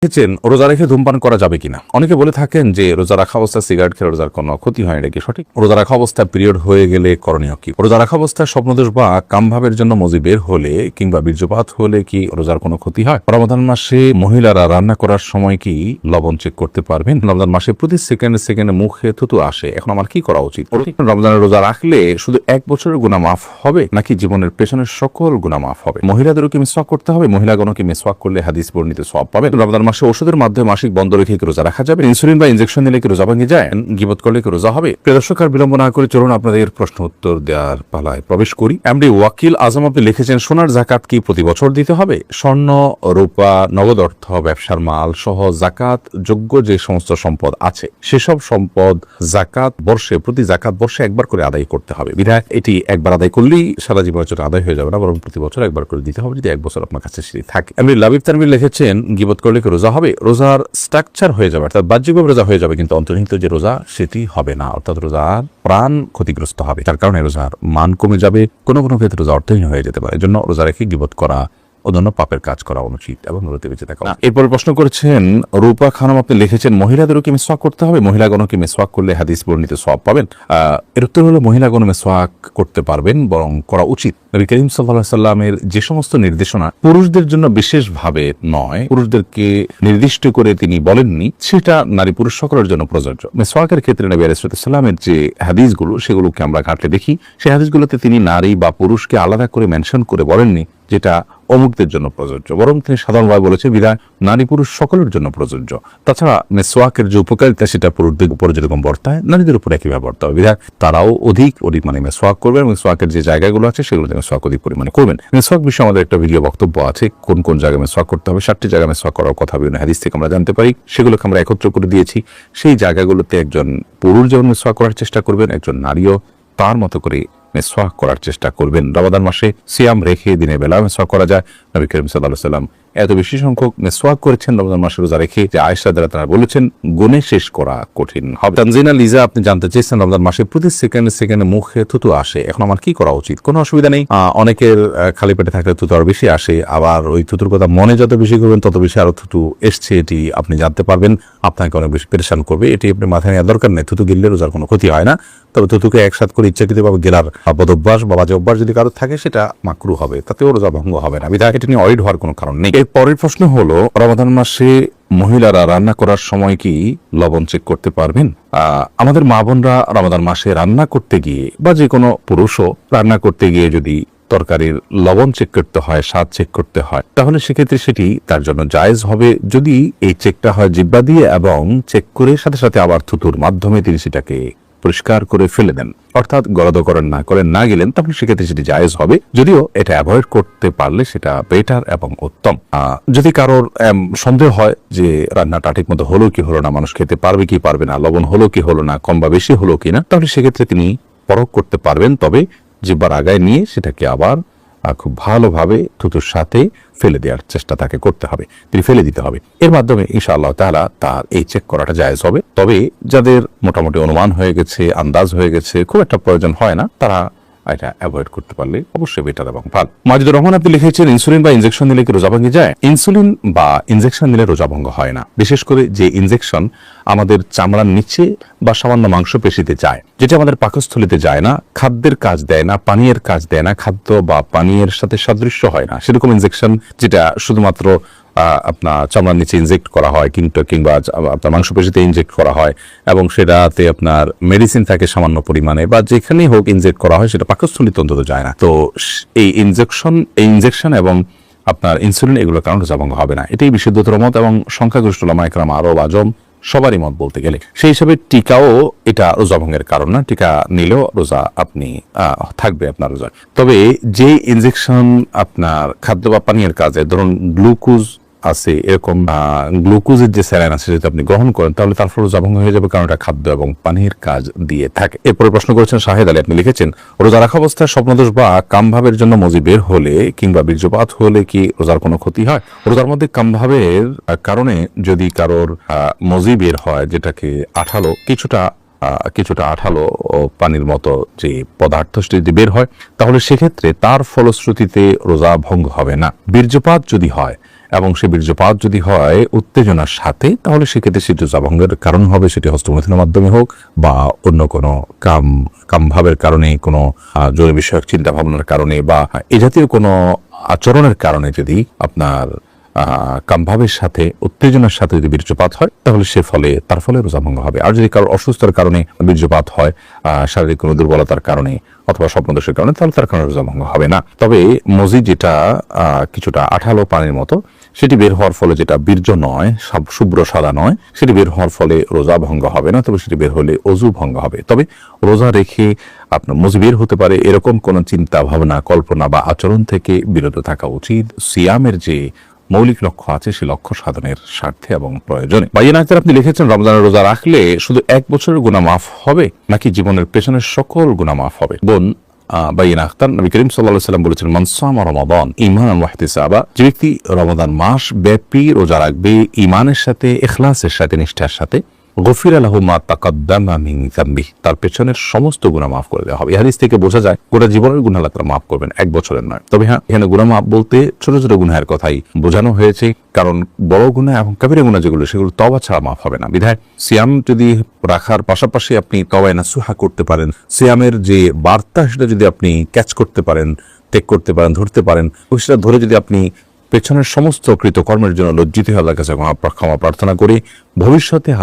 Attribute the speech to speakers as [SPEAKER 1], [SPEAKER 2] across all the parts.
[SPEAKER 1] দেখেছেন রোজা রেখে ধূমপান করা যাবে কিনা। অনেকে বলে থাকেন যে রোজা রাখা অবস্থায় সিগারেট খেলে রোজার কোনো ক্ষতি হয়, এটা কি সঠিক? রোজা রাখা অবস্থায় পিরিয়ড হয়ে গেলে করণীয় কি? রোজা রাখা অবস্থায় স্বপ্নদোষ বা কামভাবের জন্য মজি বের হলে কিংবা বীর্যপাত হলে কি রোজার কোনো ক্ষতি হয়? রমাদান মাসে মহিলারা রান্না করার সময় কি লবণ চেক করতে পারবেন? রমজান মাসে প্রতি সেকেন্ডে সেকেন্ডে মুখে থুতু আসে, এখন আমার কি করা উচিত? রমজানের রোজা রাখলে শুধু 1 বছরের গুনাহ মাফ হবে নাকি জীবনের পেছনের সকল গুনাহ মাফ হবে? মহিলাদেরও কি মিসওয়াক করতে হবে? মহিলাগণও কি মিসওয়াক করলে হাদিস বর্ণিত সওয়াব পাবেন? রমজান মাসে ওষুধের মাধ্যমে মাসিক বন্ধ রেখে কি রোজা রাখা যাবে? ইনসুলিন বা ইনজেকশন নিলে কি রোজা ভেঙে যায়? গীবত করলে কি রোজা হবে? প্রিয় দর্শক, আর বিলম্ব না করে চলুন আপনাদের প্রশ্ন উত্তর দেওয়ার পালায় প্রবেশ করি। এমডি ওয়াকিল আজম আপনি লিখেছেন, সোনার জাকাত কি প্রতি বছর দিতে হবে? স্বর্ণ, রূপা, নগদ অর্থ, ব্যবসার মাল সহ জাকাত যোগ্য যে সমস্ত সম্পদ আছে সেসব সম্পদ প্রতি জাকাত বর্ষে একবার করে আদায় করতে হবে। বিধায় এটি একবার আদায় করলেই সারা জীবনের জন্য আদায় হয়ে যাবে না, বরং প্রতি বছর একবার করে দিতে হবে, যদি 1 বছর আপনার কাছে সেটি থাকে। এমনি লাবিব তানভীর লিখেছেন, গীবত করলে কি রোজা হবে? রোজার স্ট্রাকচার হয়ে যাবে, অর্থাৎ বাহ্যিকভাবে রোজা হয়ে যাবে, কিন্তু অন্তর্নিহিত যে রোজা সেটি হবে না, অর্থাৎ রোজার প্রাণ ক্ষতিগ্রস্ত হবে, তার কারণে রোজার মান কমে যাবে, কোনো কোনো ক্ষেত্রে রোজা অর্থহীন হয়ে যেতে পারে। এজন্য রোজা রেখে গীবত করা অন্যান্য পাপের কাজ করা অনুচিত এবং রোজা বেঁচে থাকা। এরপরে প্রশ্ন করেছেন রূপা খানম, আপনি লিখেছেন, মহিলাদেরও কি মিসওয়াক করতে হবে? মহিলাগণ কি মিসওয়াক করলে হাদিস বর্ণিত সওয়াব পাবেন? এর উত্তর হলো, মহিলাগণ মিসওয়াক করতে পারবেন, বরং করা উচিত। নবী করিম সাল্লাল্লাহু আলাইহি সাল্লামের যে সমস্ত নির্দেশনা পুরুষদের জন্য বিশেষভাবে নয়, পুরুষদেরকে নির্দিষ্ট করে তিনি বলেননি, সেটা নারী পুরুষ সকলের জন্য প্রযোজ্য। মিসওয়াকের ক্ষেত্রে নবী আলাইহিস সালামের যে হাদিসগুলো সেগুলোকে আমরা ঘাটলে দেখি, সেই হাদিসগুলোতে তিনি নারী বা পুরুষকে আলাদা করে মেনশন করে বলেননি যেটা অমুকদের জন্য প্রযোজ্য, বরং তিনি সাধারণভাবে বলেছে বিধায় নারী পুরুষ সকলের জন্য প্রযোজ্য। তাছাড়া মেসওয়াকের যে উপকারিতা সেটা পুরুষদের উপর যেরকম বর্তায় নারীদের উপর একইভাবে বর্তায়, বিধায় তারাও অধিক মানে মেসওয়াক করবেন। মেসওয়াকের যে জায়গাগুলো আছে সেগুলোতে মেসওয়াক অধিক পরিমাণে করবেন। মেসওয়াক বিষয়ে আমাদের একটা ভিডিও বক্তব্য আছে, কোন কোন জায়গায় মেসওয়াক করতে হবে, 7টি জায়গায় মেসওয়াক করার কথা বিভিন্ন হাদিস থেকে আমরা জানতে পারি, সেগুলোকে আমরা একত্র করে দিয়েছি। সেই জায়গাগুলোতে একজন পুরুষ যেমন মেসওয়াক করার চেষ্টা করবেন, একজন নারীও তার মতো করে মেসওয়াক করার চেষ্টা করবেন। রমাদান মাসে সিয়াম রেখে দিনের বেলা মেসওয়াক করা যায়। নবী করিম সাল্লাল্লাহু আলাইহি সাল্লাম এত বেশি সংখ্যক মেসওয়াক করেছেন রমজান মাসে রোজা রেখে যে আয়েশা দ্বারা তারা বলেছেন গুণে শেষ করা কঠিন হবে। তানজিনা লিজা, আপনি জানতে চেয়েছেন, রমজান মাসে প্রতি সেকেন্ডে সেকেন্ডে মুখে থুতু আসে, এখন আমার কি করা উচিত? কোনো অসুবিধা নেই। অনেকের খালি পেটে থাকলে থুতু আরো বেশি আসে, আবার ওই থুতুর কথা মনে যত বেশি করবেন তত বেশি আরো থুতু এসছে এটি আপনি জানতে পারবেন, আপনাকে অনেক বেশি পেরেশান করবে। এটি আপনি মাথায় নেওয়ার দরকার নেই। থুতু গিললে রোজার কোনো ক্ষতি হয় না, তবে থুতুকে একসাথে করে ইচ্ছাকৃতভাবে গেলার বদভ্যাস বা বাজে অভ্যাস যদি কারো থাকে সেটা মাকরু হবে, তাতেও রোজা ভঙ্গ হবে না, বিধায় এটা নিয়ে অরিড হওয়ার কোনো কারণ নেই। এর পরের প্রশ্ন হলো, রমাদান মাসে মহিলারা রান্না করার সময় কি লবণ চেক করতে পারবেন? আমাদের মা বোনরা রমাদান মাসে রান্না করতে গিয়ে বা যে কোনো পুরুষও রান্না করতে গিয়ে যদি তরকারির লবণ চেক করতে হয়, স্বাদ চেক করতে হয়, তাহলে সেক্ষেত্রে সেটি তার জন্য জায়েজ হবে যদি এই চেকটা হয় জিহ্বা দিয়ে এবং চেক করে সাথে সাথে আবার থুতুর মাধ্যমে তিনি সেটাকে পরিষ্কার করে ফেলে দেন, অর্থাৎ গলদকরণ না গেলেন, তাহলে সেক্ষেত্রে সেটি জায়েজ হবে। যদিও এটা অ্যাভয়েড করতে পারলে সেটা বেটার এবং উত্তম। যদি কারোর সন্দেহ হয় যে রান্নাটা ঠিক মতো হলো কি হলো না, মানুষ খেতে পারবে কি পারবে না, লবণ হলো কি হলো না, কম বা বেশি হলো কিনা, তাহলে সেক্ষেত্রে তিনি পরখ করতে পারবেন, তবে জিহ্বার আগায় নিয়ে সেটাকে আবার খুব ভালোভাবে থুতুর সাথে ফেলে দেওয়ার চেষ্টা তাকে করতে হবে, তিনি ফেলে দিতে হবে। এর মাধ্যমে ইনশাআল্লাহ তাআলা তার এই চেক করাটা জায়েজ হবে। তবে যাদের মোটামুটি অনুমান হয়ে গেছে, আন্দাজ হয়ে গেছে, খুব একটা প্রয়োজন হয় না, তারা এটা অ্যাভয়েড করতে পারলে অবশ্যই বেটার এবং ভালো। মাজিদুর রহমান, আপনি লিখেছেন, ইনসুলিন বা ইনজেকশন নিলে কি রোজা ভেঙে যায়? ইনসুলিন বা ইনজেকশন নিলে রোজা ভঙ্গ হয় না, বিশেষ করে যে ইনজেকশন আমাদের চামড়ার নিচে বা সামান্য মাংসপেশিতে যায়, যেটা আমাদের পাকস্থলিতে যায় না, খাদ্যের কাজ দেয় না, পানীয়ের কাজ দেয় না, খাদ্য বা পানীয়ের সাথে সাদৃশ্য হয় না, সেরকম ইনজেকশন যেটা শুধুমাত্র আপনার চামড়ার নিচে ইনজেক্ট করা হয় কিংবা আপনার মাংসপেশিতে ইনজেক্ট করা হয় এবং সেটাতে আপনার মেডিসিন থাকে সামান্য পরিমাণে, বা যেখানেই হোক ইনজেক্ট করা হয় সেটা পাকস্থলিতে অন্তত যায় না। তো এই ইনজেকশন এবং আপনার ইনসুলিন এগুলোর কারণে রোজা ভঙ্গ হবে না, এটাই বিশুদ্ধতর মত এবং সংখ্যাগরিষ্ঠ উলামা ইকরাম, আরব আজম সবারই মত বলতে গেলে। সেই হিসাবে টিকাও এটা রোজা ভঙ্গের কারণ না, টিকা নিলেও রোজা আপনি থাকবে আপনার রোজা। তবে যে ইনজেকশন আপনার খাদ্য বা পানীয়ের কাজে, ধরুন গ্লুকোজ আছে, এরকম গ্লুকোজের যে স্যালাইন আছে যদি আপনি গ্রহণ করেন তাহলে তারপর রোজা ভঙ্গ হয়ে যাবে, কারণ এটা খাদ্য এবং পানির কাজ দিয়ে থাকে। এরপরে প্রশ্ন করেছেন শাহেদ আলী, আপনি লিখেছেন, রোজা রাখা অবস্থায় স্বপ্নদোষ বা কামভাবের জন্য মজি বের হলে কিংবা বীর্যপাত হলে কি রোজার কোনো ক্ষতি হয়? রোজার মধ্যে কামভাবের কারণে যদি কারোর মজি বের হয়, যেটাকে কিছুটা আঠালো পানির মতো যে পদার্থ যদি বের হয়, তাহলে সেক্ষেত্রে তার ফলশ্রুতিতে রোজা ভঙ্গ হবে না। বীর্যপাত যদি হয় এবং সে বীর্যপাত যদি হয় উত্তেজনার সাথে, তাহলে সেক্ষেত্রে সেটি রোজা ভঙ্গের কারণ হবে, সেটি হস্তমৈথুনের মাধ্যমে হোক বা অন্য কোনো কামভাবের কারণে, কোনো জরুরি বিষয়ক চিন্তা ভাবনার কারণে বা এ জাতীয় কোনো আচরণের কারণে যদি আপনার কামভাবের সাথে উত্তেজনার সাথে যদি বীর্যপাত হয়, তাহলে তার ফলে রোজা ভঙ্গ হবে। আর যদি কারোর অসুস্থতার কারণে বীর্যপাত হয়, শারীরিক কোনো দুর্বলতার কারণে অথবা স্বপ্নদোষের কারণে, তাহলে তার কারণে রোজা ভঙ্গ হবে না। তবে মজি যেটা কিছুটা আঠালো পানির মতো, সেটি বের হওয়ার ফলে, যেটা বীর্য নয়, শুভ্র সাদা নয়, সেটি বের হওয়ার ফলে রোজা ভঙ্গ হবে না। তবে সেটি বের হলে অজু ভঙ্গ হবে। তবে রোজা রেখে আপনার মজি বের হতে পারে এরকম কোনো চিন্তা ভাবনা, কল্পনা বা আচরণ থেকে বিরত থাকা উচিত। সিয়ামের যে মৌলিক লক্ষ্য আছে, সেই লক্ষ্য সাধনের স্বার্থে এবং প্রয়োজনে। বাইয়ান আক্তার আপনি লিখেছেন, রমজানের রোজা রাখলে শুধু 1 বছরের গুনাহ মাফ হবে নাকি জীবনের পেছনের সকল গুনাহ মাফ হবে? বোন বাইয়ান আক্তার, নবী করিম সাল্লাল্লাহু আলাইহি ওয়াসাল্লাম বলেছেন, মান সামা রমাদান ঈমানান ওয়া ইহতিসাবা, যে ব্যক্তি রমাদান মাস ব্যাপী রোজা রাখবে ঈমানের সাথে, ইখলাসের সাথে, নিষ্ঠার সাথে, গফিরা লাহু মা তাকাদ্দামা মিন যামবিহি, তার পেছনের সমস্ত গুনাহ মাফ করে দেওয়া হবে। এই হাদিস থেকে বোঝা যায় গোটা জীবনের গুনাহ আল্লাহ তাআলা মাফ করবেন, 1 বছরের নয়। তবে হ্যাঁ, এখানে গুনাহ মাফ বলতে ছোট ছোট গুনাহের কথাই বোঝানো হয়েছে, কারণ বড় গুনাহ এবং কাবিরা গুনাহ যেগুলো, সেগুলো তওবা ছাড়া মাফ হবে না। বিধায় সিয়াম যদি রাখার পাশাপাশি আপনি তওবায়ে নাসুহা করতে পারেন, সিয়ামের যে বার্তা সেটা যদি আপনি ক্যাচ করতে পারেন, টেক করতে পারেন, ধরতে পারেন, সেটা ধরে যদি আপনি পেছনের সমস্ত কৃতকর্মের জন্য লজ্জিত হয়ে আল্লাহর কাছে ক্ষমা প্রার্থনা করে ভবিষ্যতে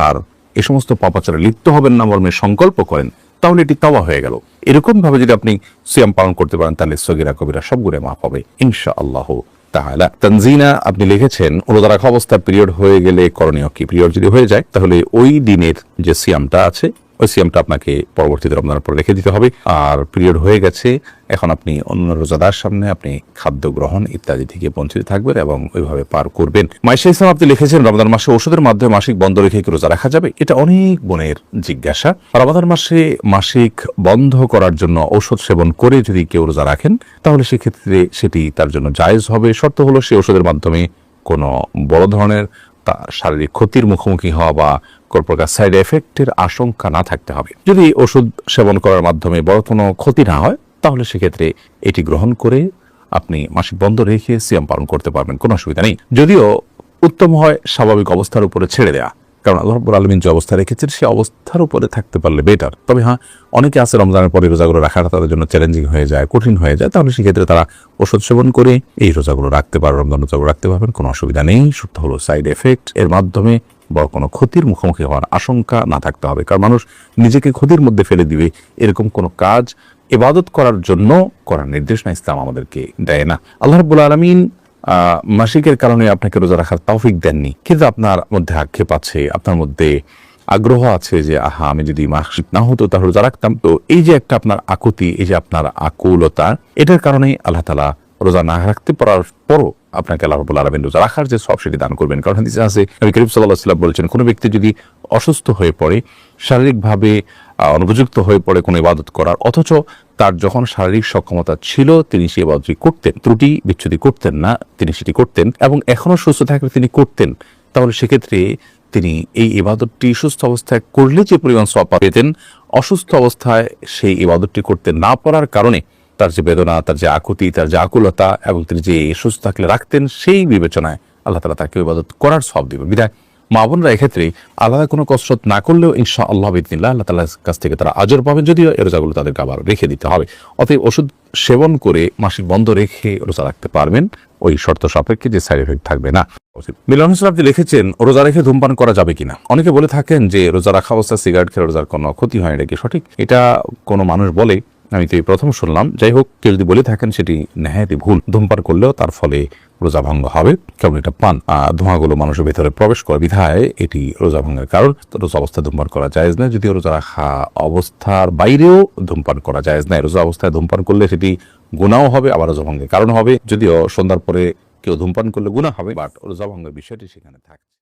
[SPEAKER 1] এ সমস্ত পাপাচারে লিপ্ত হবেন না মর্মে সংকল্প করেন, তাহলে এটি তাওবা হয়ে গেল। এরকম ভাবে যদি আপনি সিয়াম পালন করতে পারেন, তাহলে সগীরা কবিরা সব গুনাহ মাফ হবে ইনশাআল্লাহ তাআলা। তানজিনা আপনি লিখেছেন, রোজা রাখা অবস্থায় পিরিয়ড হয়ে গেলে করণীয় কি? পিরিয়ড যদি হয়ে যায়, তাহলে ওই দিনের যে সিয়ামটা আছে, ওই সিয়ামটা আপনাকে পরবর্তীতে রমজানের পর রেখে দিতে হবে। আর পিরিয়ড হয়ে গেছে, এখন আপনি অন্য রোজাদার সামনে আপনি খাদ্য গ্রহণ ইত্যাদি থেকে বঞ্চিত থাকবেন এবং ওইভাবে পার করবেন। মাইশা ইসলাম আপনি লিখেছেন, রমজান মাসে ওষুধের মাধ্যমে মাসিক বন্ধ রেখে কি রোজা রাখা যাবে? এটা অনেক বোনের জিজ্ঞাসা। রমজান মাসে মাসিক বন্ধ করার জন্য ঔষধ সেবন করে যদি কেউ রোজা রাখেন, তাহলে সেক্ষেত্রে সেটি তার জন্য জায়েজ হবে। শর্ত হলো সে ওষুধের মাধ্যমে কোনো বড় ধরনের শারীরিক ক্ষতির মুখোমুখি হওয়া বা কোন প্রকার সাইড এফেক্টের আশঙ্কা না থাকতে হবে। যদি ওষুধ সেবন করার মাধ্যমে বড় কোনো ক্ষতি না হয়, তাহলে সেক্ষেত্রে এটি গ্রহণ করে আপনি মাসিক বন্ধ রেখে সিয়াম পালন করতে পারবেন, কোনো অসুবিধা নেই। যদিও উত্তম হয় স্বাভাবিক অবস্থার উপরে ছেড়ে দেয়া, কারণ আল্লাহ রাব্বুল আলামিন যে অবস্থা রেখেছেন সে অবস্থার উপরে থাকতে পারলে বেটার। তবে হ্যাঁ, অনেকে আছে রমজানের পরে রোজাগুলো রাখাটা তাদের জন্য চ্যালেঞ্জিং হয়ে যায়, কঠিন হয়ে যায়, তাহলে সেক্ষেত্রে তারা ওষুধ সেবন করে এই রোজাগুলো রাখতে পারে, রমজান রোজাগুলো রাখতে পারবেন, কোনো অসুবিধা নেই। শুধু হলো সাইড এফেক্ট এর মাধ্যমে বড় কোনো ক্ষতির মুখোমুখি হওয়ার আশঙ্কা না থাকতে হবে, কারণ মানুষ নিজেকে ক্ষতির মধ্যে ফেলে দিবে এরকম কোনো কাজ ইবাদত করার জন্য করার নির্দেশনা ইসলাম আমাদেরকে দেয় না। আল্লাহ রাব্বুল আলামিন মাসিকের কারণে আপনাকে রোজা রাখার তৌফিক দেননি, কিন্তু আপনার মধ্যে আক্ষেপ আছে, আপনার মধ্যে আগ্রহ আছে যে আমি যদি মাসিক না হতো তাহলে রোজা রাখতাম। তো এই যে একটা আপনার আকুতি, এই যে আপনার আকুলতা, এটার কারণে আল্লাহ তাআলা রোজা না রাখতে পারার পরও আপনাকে আল্লাহ রাব্বুল আলামিন রোজা রাখার যে সওয়াব সেটি দান করবেন। কারণ হাদিসে আছে, নবী করিম সাল্লাল্লাহু আলাইহি ওয়াসাল্লাম বলেছেন, কোনো ব্যক্তি যদি অসুস্থ হয়ে পড়ে, শারীরিকভাবে অনুপযুক্ত হয়ে পড়ে কোনো ইবাদত করার, অথচ তার যখন শারীরিক সক্ষমতা ছিল তিনি সেই ইবাদতটি করতেন, ত্রুটি বিচ্ছুতি করতেন না, তিনি সেটি করতেন এবং এখনো সুস্থ থাকলে তিনি করতেন, তাহলে সেক্ষেত্রে তিনি এই ইবাদতটি সুস্থ অবস্থায় করলে যে পরিমাণ সওয়াব পেতেন, অসুস্থ অবস্থায় সেই ইবাদতটি করতে না পারার কারণে তার যে বেদনা, তার যে আকুতি, তার যে আকুলতা এবং তিনি যে সুস্থ থাকলে রাখতেন, সেই বিবেচনায় আল্লাহ তাআলা তাকে ইবাদত করার সওয়াব দিবেন। বিধায় মা বোনরা এক্ষেত্রে আলাদা কোনো কসরত না করলেও ইনশাআল্লাহ বিইذনিল্লাহ আল্লাহ তাআলার কাছ থেকে তারা আজর পাবেন, যদিও এই রোজাগুলো তাদেরকে আবার রেখে দিতে হবে। অতএব ওষুধ সেবন করে মাসিক বন্ধ রেখে রোজা রাখতে পারবেন, ওই শর্ত সাপেক্ষে যে সাইড এফেক্ট থাকবে না। মিলন হোসেন আপনি লিখেছেন, রোজা রেখে ধূমপান করা যাবে কিনা? অনেকে বলে থাকেন যে রোজা রাখা অবস্থায় সিগারেট খেলে রোজার কোনো ক্ষতি হয়, এটা কি সঠিক? এটা কোনো মানুষ বলে, আমি তো এই প্রথম শুনলাম। যাই হোক, কেউ যদি বলে থাকেন সেটি নেহায়াতি ভুল। ধূমপান করলেও তার ফলে রোজা ভঙ্গ হবে, কারণ এটা পান ধোঁয়াগুলো মানুষের ভেতরে প্রবেশ করে, বিধায় এটি রোজা ভঙ্গের কারণ। রোজা অবস্থায় ধূমপান করা জায়েজ নয়, যদিও রোজা রাখা অবস্থার বাইরেও ধূমপান করা জায়েজ নয়। রোজা অবস্থায় ধূমপান করলে সেটি গুনাহ হবে, আবার রোজা ভঙ্গের কারণ হবে। যদিও সন্ধ্যার পরে কেউ ধূমপান করলে গুনাহ হবে, বাট রোজা ভঙ্গের বিষয়টি সেখানে থাকছে।